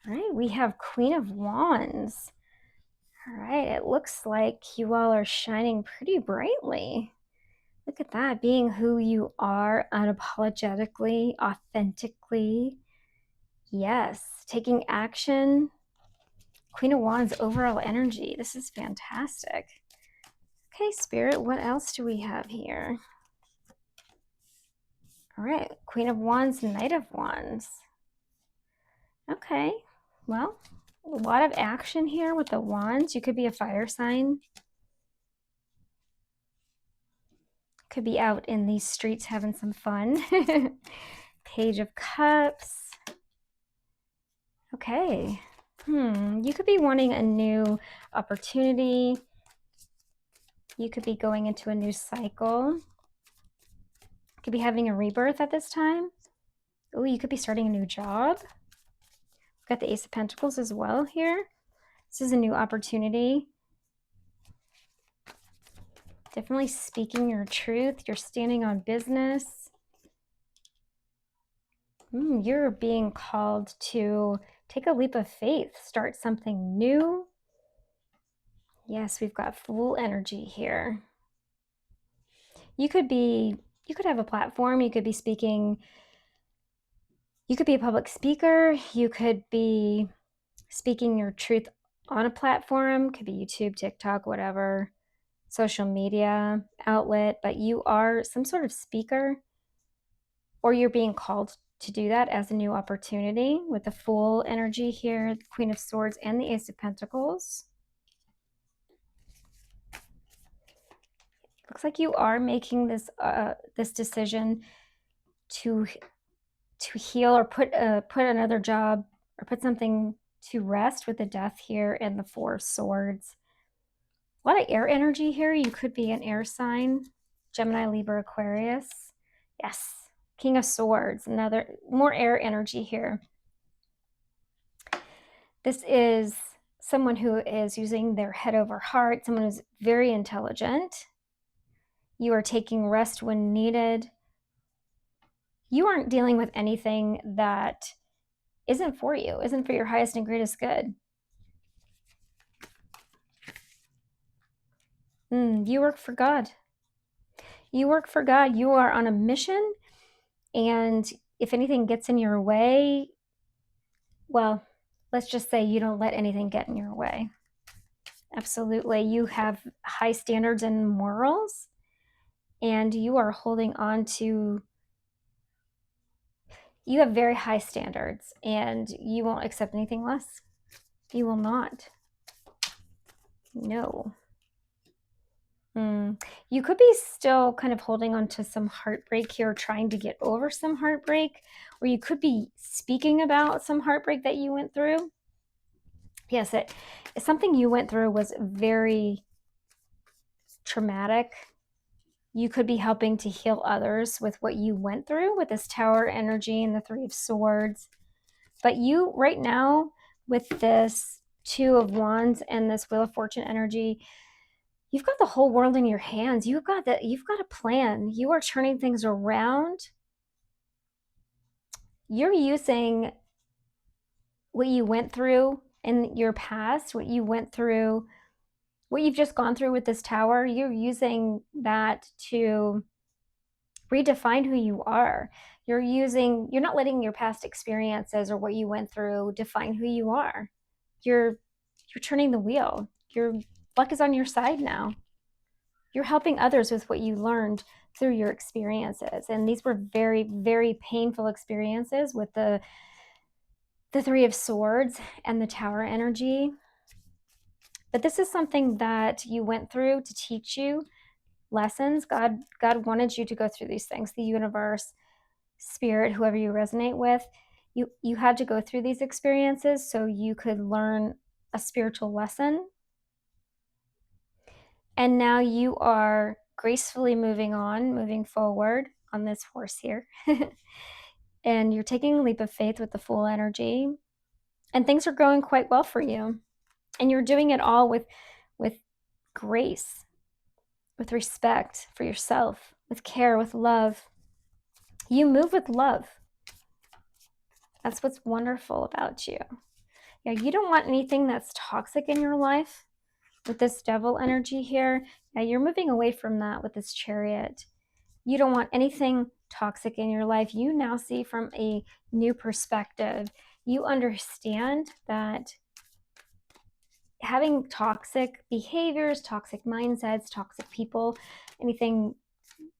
All right, we have Queen of Wands. All right, it looks like you all are shining pretty brightly. Look at that, being who you are unapologetically, authentically. Yes, taking action. Queen of Wands overall energy. This is fantastic. Okay, Spirit, what else do we have here? All right, Queen of Wands, Knight of Wands. Okay, well, a lot of action here with the wands. You could be a fire sign. Could be out in these streets having some fun. Page of Cups. Okay. You could be wanting a new opportunity. You could be going into a new cycle. Could be having a rebirth at this time. Oh, you could be starting a new job. We've got the Ace of Pentacles as well here. This is a new opportunity. Definitely speaking your truth. You're standing on business. You're being called to take a leap of faith, start something new. Yes, we've got full energy here. You could have a platform, you could be speaking, you could be a public speaker, you could be speaking your truth on a platform, could be YouTube, TikTok, whatever, social media outlet, but you are some sort of speaker, or you're being called to do that as a new opportunity with the full energy here, the Queen of Swords and the Ace of Pentacles. Looks like you are making this this decision to heal, or put another job, or put something to rest with the Death here and the Four of Swords. A lot of air energy here. You could be an air sign, Gemini, Libra, Aquarius. Yes, King of Swords, another more air energy here. This is someone who is using their head over heart, someone who's very intelligent. You are taking rest when needed. You aren't dealing with anything that isn't for you, isn't for your highest and greatest good. You work for God. You work for God. You are on a mission. And if anything gets in your way, well, let's just say you don't let anything get in your way. Absolutely. You have high standards and morals, and you are holding on to, you have very high standards, and you won't accept anything less. You will not. No. You could be still kind of holding on to some heartbreak here, trying to get over some heartbreak, or you could be speaking about some heartbreak that you went through. Yes, something you went through was very traumatic. You could be helping to heal others with what you went through with this Tower energy and the Three of Swords. But you, right now, with this Two of Wands and this Wheel of Fortune energy, you've got the whole world in your hands. You've got a plan. You are turning things around. You're using what you went through in your past, what you went through, what you've just gone through with this Tower. You're using that to redefine who you are. You're not letting your past experiences or what you went through define who you are. You're turning the wheel. Your luck is on your side now. You're helping others with what you learned through your experiences. And these were very, very painful experiences with the Three of Swords and the Tower energy. But this is something that you went through to teach you lessons. God wanted you to go through these things. The universe, spirit, whoever you resonate with, you had to go through these experiences so you could learn a spiritual lesson. And now you are gracefully moving forward on this horse here. And you're taking a leap of faith with the full energy. And things are going quite well for you. And you're doing it all with grace, with respect for yourself, with care, with love. You move with love. That's what's wonderful about you. Yeah, you don't want anything that's toxic in your life with this devil energy here. Yeah, you're moving away from that with this Chariot. You don't want anything toxic in your life. You now see from a new perspective. You understand that having toxic behaviors, toxic mindsets, toxic people, anything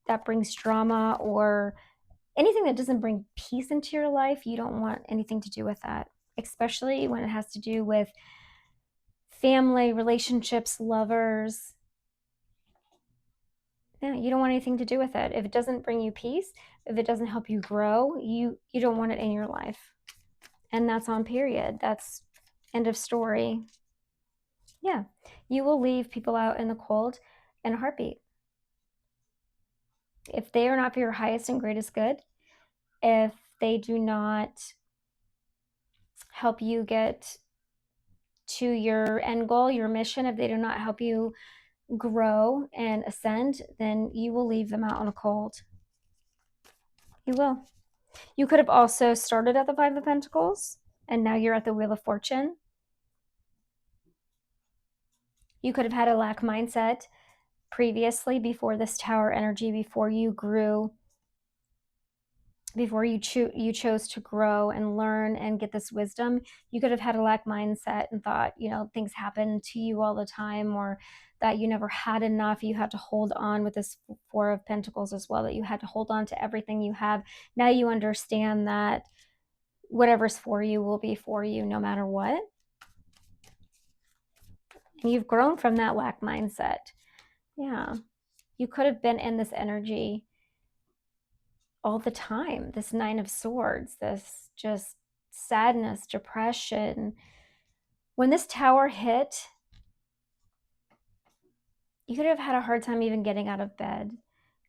that brings drama or anything that doesn't bring peace into your life, you don't want anything to do with that, especially when it has to do with family, relationships, lovers. Yeah, you don't want anything to do with it. If it doesn't bring you peace, if it doesn't help you grow, you don't want it in your life. And that's on period. That's end of story. Yeah, you will leave people out in the cold in a heartbeat. If they are not for your highest and greatest good, if they do not help you get to your end goal, your mission, if they do not help you grow and ascend, then you will leave them out on a cold. You will. You could have also started at the Five of Pentacles and now you're at the Wheel of Fortune. You could have had a lack mindset previously before this Tower energy, before you grew, before you chose to grow and learn and get this wisdom. You could have had a lack mindset and thought, things happen to you all the time, or that you never had enough. You had to hold on with this Four of Pentacles as well, that you had to hold on to everything you have. Now you understand that whatever's for you will be for you no matter what. And you've grown from that lack mindset. Yeah. You could have been in this energy all the time, this Nine of Swords, this just sadness, depression. When this Tower hit, you could have had a hard time even getting out of bed.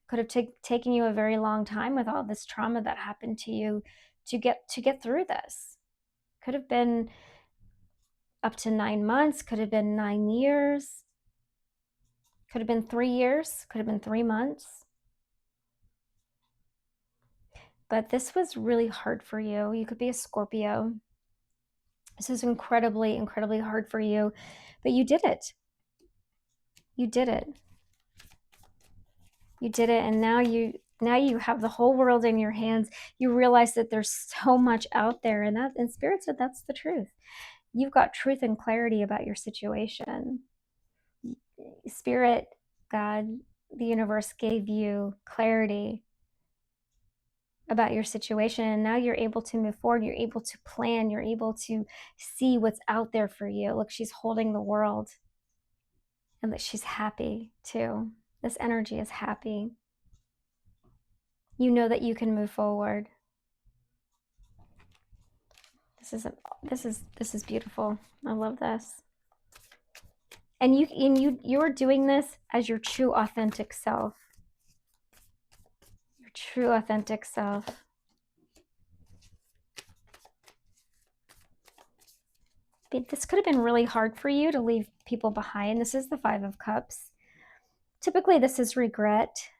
Could have taken you a very long time with all this trauma that happened to you to get through this. Could have been up to 9 months, could have been 9 years, could have been 3 years, could have been 3 months. But this was really hard for you. You could be a Scorpio. This is incredibly, incredibly hard for you, but you did it. You did it. You did it, and now you have the whole world in your hands. You realize that there's so much out there, and Spirit said that's the truth. You've got truth and clarity about your situation. Spirit, God, the universe gave you clarity about your situation, and now you're able to move forward. You're able to plan. You're able to see what's out there for you. Look, she's holding the world, and that she's happy too. This energy is happy. You know that you can move forward. This is beautiful. I love this. And you're doing this as your true authentic self. Your true authentic self. This could have been really hard for you to leave people behind. This is the Five of Cups. Typically this is regret.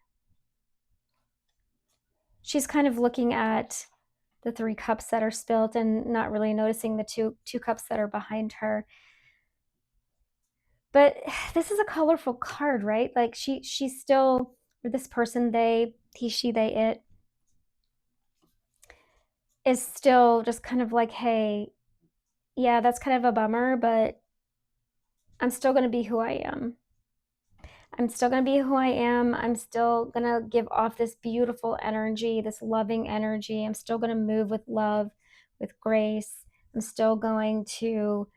She's kind of looking at the 3 cups that are spilled and not really noticing the two cups that are behind her. But this is a colorful card, right? Like she's still, or this person, they, he, she, they, it, is still just kind of like, hey, yeah, that's kind of a bummer, but I'm still going to be who I am. I'm still going to be who I am. I'm still going to give off this beautiful energy, this loving energy. I'm still going to move with love, with grace. I'm still going to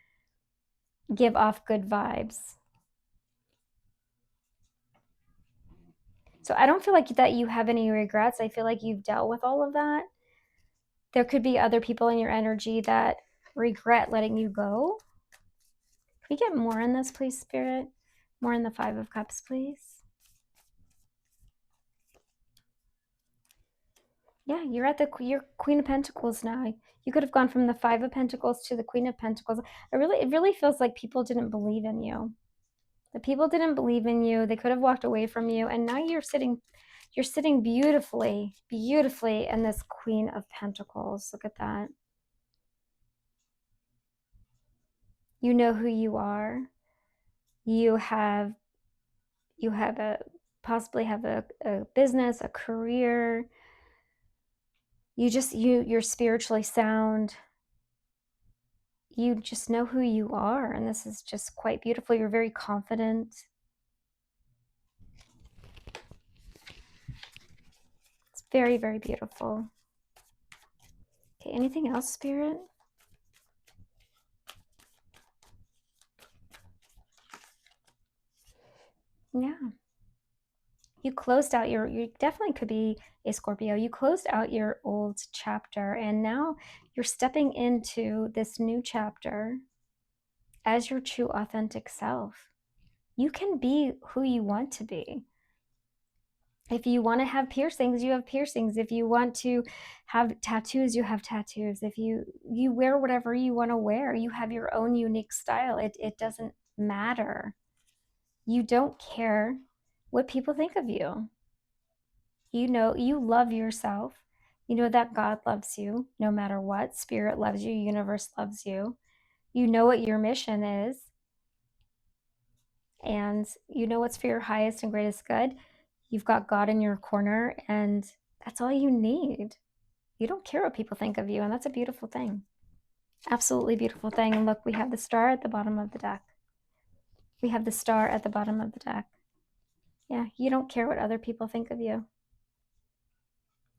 give off good vibes. So I don't feel like that you have any regrets. I feel like you've dealt with all of that. There could be other people in your energy that regret letting you go. Can we get more in this, please, Spirit? More in the Five of Cups, please. Yeah, you're Queen of Pentacles now. You could have gone from the Five of Pentacles to the Queen of Pentacles. It really feels like people didn't believe in you. The people didn't believe in you. They could have walked away from you, and now you're sitting beautifully, beautifully in this Queen of Pentacles. Look at that. You know who you are. You have a possibly have a business, a career. You're spiritually sound. You just know who you are, and this is just quite beautiful. You're very confident. It's very, very beautiful. Okay, anything else, Spirit? Yeah. You closed out you definitely could be a Scorpio. You closed out your old chapter, and now you're stepping into this new chapter as your true authentic self. You can be who you want to be. If you want to have piercings, you have piercings. If you want to have tattoos, you have tattoos. If you wear whatever you want to wear, you have your own unique style. It doesn't matter. You don't care what people think of you. You know, you love yourself. You know that God loves you no matter what. Spirit loves you. Universe loves you. You know what your mission is. And you know what's for your highest and greatest good. You've got God in your corner, and that's all you need. You don't care what people think of you, and that's a beautiful thing. Absolutely beautiful thing. And look, we have the star at the bottom of the deck. We have the star at the bottom of the deck. Yeah, you don't care what other people think of you.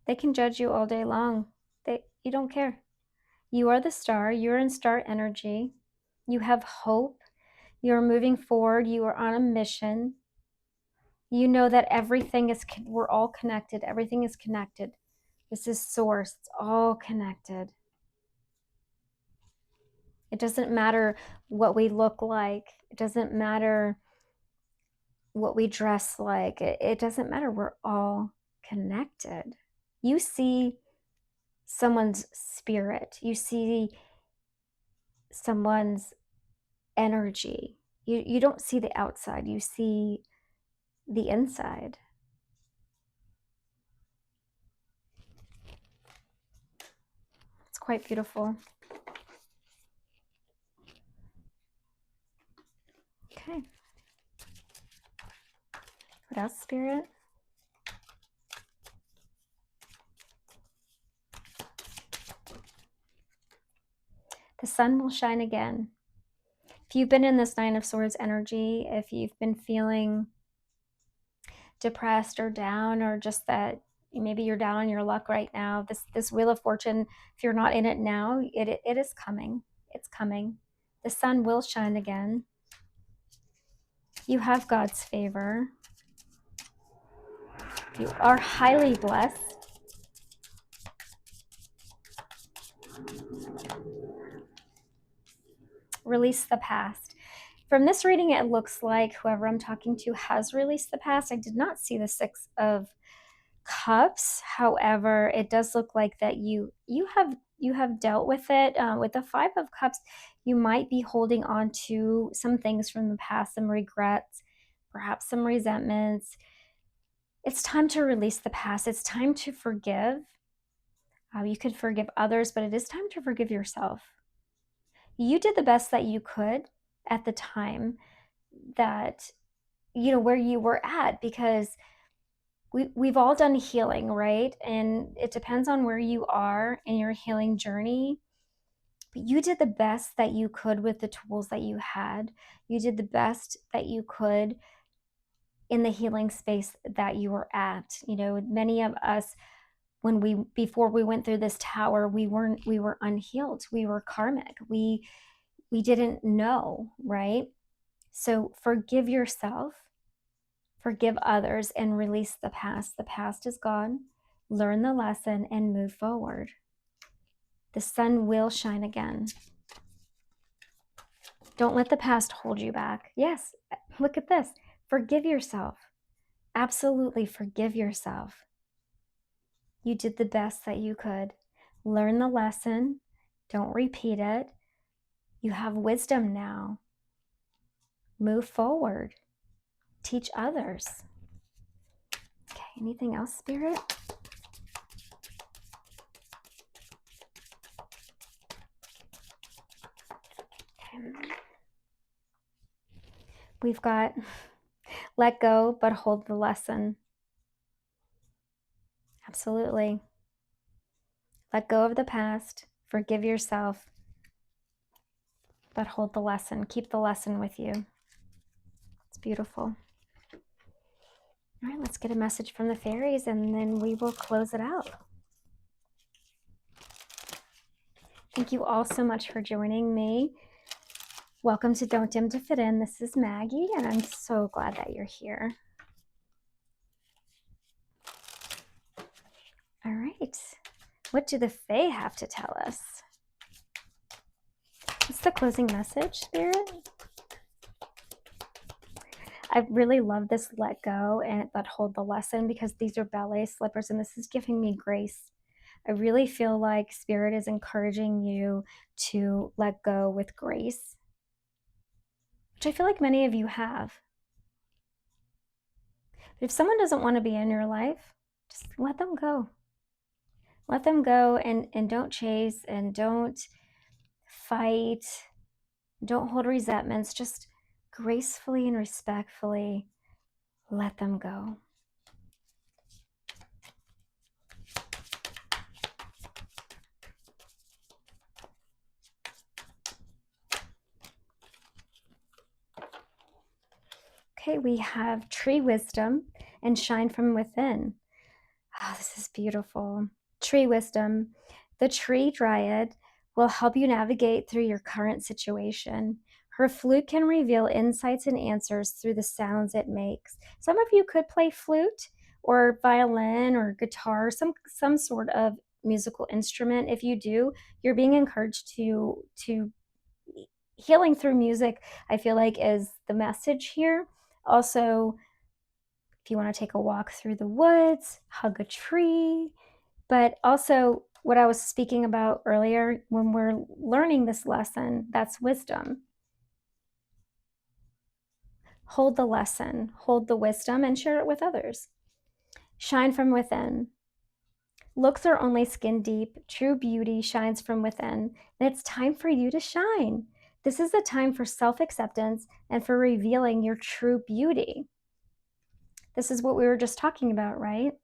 They can judge you all day long. You don't care. You are the star. You're in star energy. You have hope. You're moving forward. You are on a mission. You know that we're all connected. Everything is connected. This is source. It's all connected. It doesn't matter what we look like. It doesn't matter what we dress like. It doesn't matter. We're all connected. You see someone's spirit. You see someone's energy. You don't see the outside. You see the inside. It's quite beautiful. Okay. What else, Spirit? The sun will shine again. If you've been in this Nine of Swords energy, if you've been feeling depressed or down, or just that maybe you're down on your luck right now, this Wheel of Fortune, if you're not in it now, it is coming. It's coming. The sun will shine again. You have God's favor. You are highly blessed. Release the past. From this reading, it looks like whoever I'm talking to has released the past. I did not see the Six of Cups. However, it does look like that you have dealt with it. With the Five of Cups, you might be holding on to some things from the past, some regrets, perhaps some resentments. It's time to release the past. It's time to forgive. You could forgive others, but it is time to forgive yourself. You did the best that you could at the time that, where you were at, because we've all done healing, right? And it depends on where you are in your healing journey. But you did the best that you could with the tools that you had. You did the best that you could in the healing space that you were at. Many of us, before we went through this tower, we were unhealed. We were karmic. We didn't know, right? So forgive yourself, forgive others, and release the past. The past is gone. Learn the lesson and move forward. The sun will shine again. Don't let the past hold you back. Yes, look at this. Forgive yourself. Absolutely forgive yourself. You did the best that you could. Learn the lesson. Don't repeat it. You have wisdom now. Move forward. Teach others. Okay, anything else, Spirit? Okay. We've got let go, but hold the lesson. Absolutely. Let go of the past, forgive yourself, but hold the lesson. Keep the lesson with you. It's beautiful. All right, let's get a message from the fairies and then we will close it out. Thank you all so much for joining me. Welcome to Don't Dim to Fit In. This is Maggie, and I'm so glad that you're here. All right, what do the Fae have to tell us? What's the closing message, Spirit? I really love this let go and but hold the lesson, because these are ballet slippers and this is giving me grace. I really feel like Spirit is encouraging you to let go with grace, which I feel like many of you have. But if someone doesn't want to be in your life, just let them go. Let them go, and don't chase and don't fight. Don't hold resentments. Just gracefully and respectfully let them go. Okay, we have tree wisdom and shine from within. Oh, this is beautiful. Tree wisdom. The tree dryad will help you navigate through your current situation. Her flute can reveal insights and answers through the sounds it makes. Some of you could play flute or violin or guitar, some sort of musical instrument. If you do, you're being encouraged to healing through music, I feel like, is the message here. Also, if you want to take a walk through the woods, hug a tree, but also what I was speaking about earlier, when we're learning this lesson, that's wisdom. Hold the lesson, hold the wisdom, and share it with others. Shine from within. Looks are only skin deep. True beauty shines from within, and it's time for you to shine. This is a time for self-acceptance and for revealing your true beauty. This is what we were just talking about, right?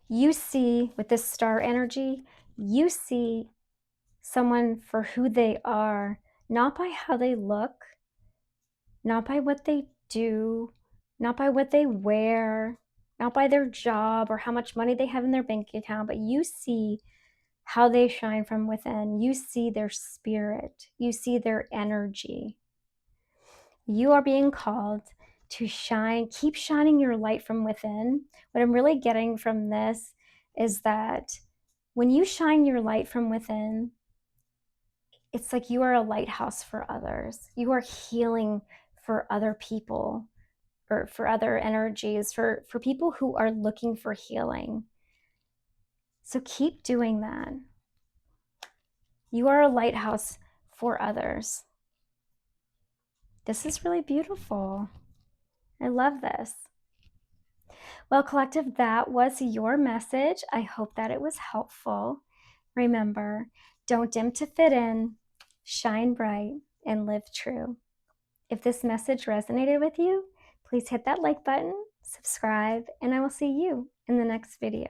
You see, with this star energy, you see someone for who they are, not by how they look, not by what they do, not by what they wear, not by their job or how much money they have in their bank account, but you see how they shine from within. You see their spirit. You see their energy. You are being called to shine, keep shining your light from within. What I'm really getting from this is that when you shine your light from within, it's like you are a lighthouse for others. You are healing for other people, or for other energies, for people who are looking for healing. So keep doing that. You are a lighthouse for others. This is really beautiful. I love this. Well, collective, that was your message. I hope that it was helpful. Remember, don't dim to fit in, shine bright, and live true. If this message resonated with you, please hit that like button, subscribe, and I will see you in the next video.